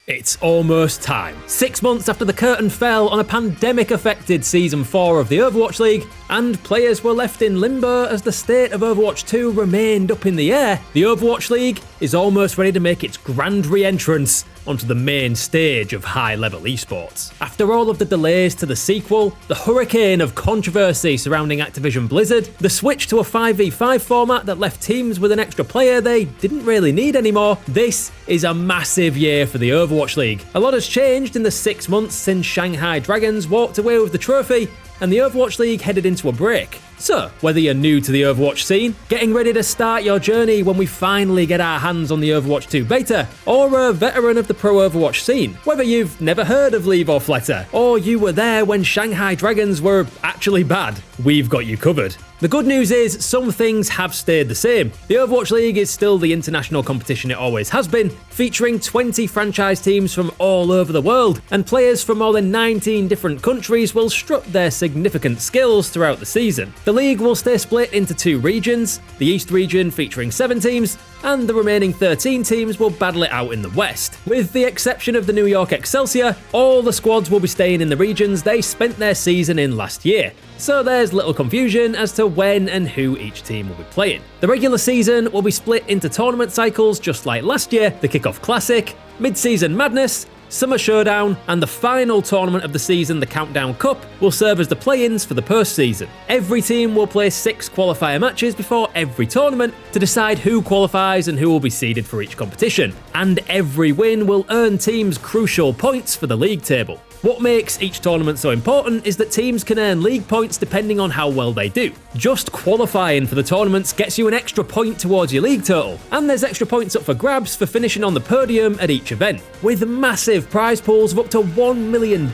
It's almost time. 6 months after the curtain fell on a pandemic-affected Season 4 of the Overwatch League, and players were left in limbo as the state of Overwatch 2 remained up in the air, the Overwatch League is almost ready to make its grand re-entrance onto the main stage of high-level esports. After all of the delays to the sequel, the hurricane of controversy surrounding Activision Blizzard, the switch to a 5v5 format that left teams with an extra player they didn't really need anymore, this is a massive year for the Overwatch League. A lot has changed in the 6 months since Shanghai Dragons walked away with the trophy, and the Overwatch League headed into a break. So, whether you're new to the Overwatch scene, getting ready to start your journey when we finally get our hands on the Overwatch 2 beta, or a veteran of the pro Overwatch scene, whether you've never heard of Leave or Fletter, or you were there when Shanghai Dragons were actually bad, we've got you covered. The good news is, some things have stayed the same. The Overwatch League is still the international competition it always has been, featuring 20 franchise teams from all over the world, and players from more than 19 different countries will strut their significant skills throughout the season. The league will stay split into 2 regions, the East region featuring 7 teams, and the remaining 13 teams will battle it out in the West. With the exception of the New York Excelsior, all the squads will be staying in the regions they spent their season in last year. So there's little confusion as to when and who each team will be playing. The regular season will be split into tournament cycles just like last year, the Kickoff Classic, Mid-Season Madness, Summer Showdown, and the final tournament of the season, the Countdown Cup, will serve as the play-ins for the postseason. Every team will play 6 qualifier matches before every tournament to decide who qualifies and who will be seeded for each competition, and every win will earn teams crucial points for the league table. What makes each tournament so important is that teams can earn league points depending on how well they do. Just qualifying for the tournaments gets you an extra point towards your league total, and there's extra points up for grabs for finishing on the podium at each event. With massive prize pools of up to $1 million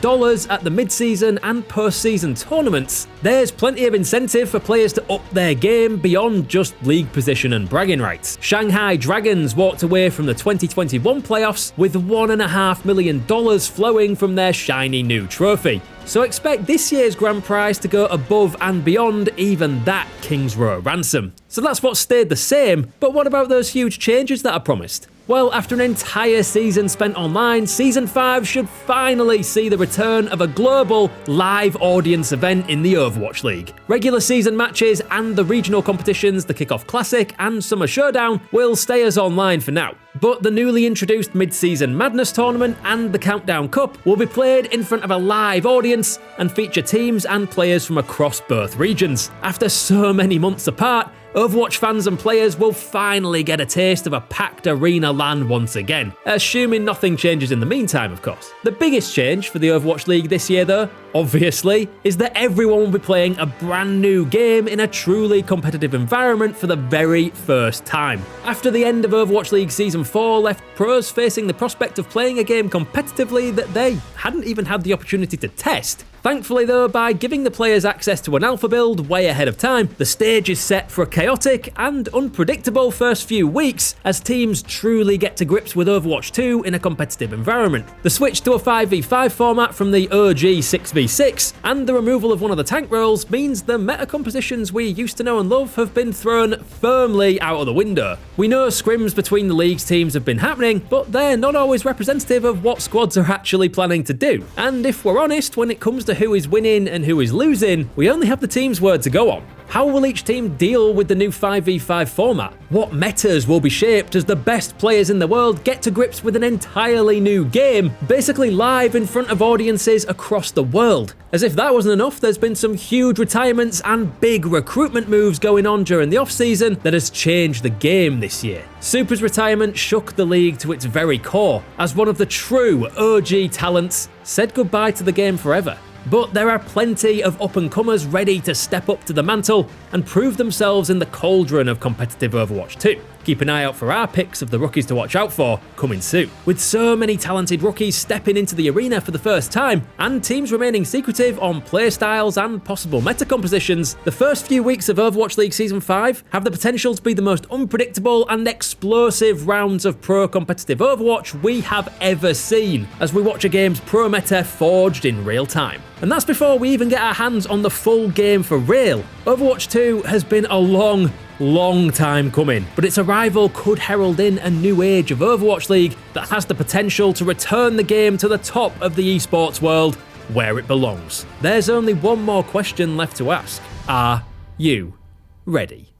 at the mid-season and post-season tournaments, there's plenty of incentive for players to up their game beyond just league position and bragging rights. Shanghai Dragons walked away from the 2021 playoffs with $1.5 million flowing from their shiny new trophy. So expect this year's grand prize to go above and beyond even that King's Row ransom. So that's what stayed the same, but what about those huge changes that are promised? Well, after an entire season spent online, Season 5 should finally see the return of a global, live audience event in the Overwatch League. Regular season matches and the regional competitions, the Kickoff Classic and Summer Showdown, will stay as online for now. But the newly introduced Mid-Season Madness tournament and the Countdown Cup will be played in front of a live audience and feature teams and players from across both regions. After so many months apart, Overwatch fans and players will finally get a taste of a packed arena LAN once again, assuming nothing changes in the meantime, of course. The biggest change for the Overwatch League this year, though, obviously, is that everyone will be playing a brand new game in a truly competitive environment for the very first time. After the end of Overwatch League Season 4 left pros facing the prospect of playing a game competitively that they hadn't even had the opportunity to test. Thankfully though, by giving the players access to an alpha build way ahead of time, the stage is set for a chaotic and unpredictable first few weeks as teams truly get to grips with Overwatch 2 in a competitive environment. The switch to a 5v5 format from the OG 6v6 and the removal of one of the tank roles means the meta compositions we used to know and love have been thrown firmly out of the window. We know scrims between the league's teams have been happening, but they're not always representative of what squads are actually planning to do. And if we're honest, when it comes to who is winning and who is losing, we only have the team's word to go on. How will each team deal with the new 5v5 format? What metas will be shaped as the best players in the world get to grips with an entirely new game, basically live in front of audiences across the world? As if that wasn't enough, there's been some huge retirements and big recruitment moves going on during the off-season that has changed the game this year. Super's retirement shook the league to its very core, as one of the true OG talents said goodbye to the game forever. But there are plenty of up-and-comers ready to step up to the mantle and prove themselves in the cauldron of competitive Overwatch 2. Keep an eye out for our picks of the rookies to watch out for coming soon. With so many talented rookies stepping into the arena for the first time, and teams remaining secretive on playstyles and possible meta compositions, the first few weeks of Overwatch League Season 5 have the potential to be the most unpredictable and explosive rounds of pro competitive Overwatch we have ever seen, as we watch a game's pro meta forged in real time. And that's before we even get our hands on the full game for real. Overwatch 2 has been a long Long time coming, but its arrival could herald in a new age of Overwatch League that has the potential to return the game to the top of the esports world, where it belongs. There's only one more question left to ask. Are you ready?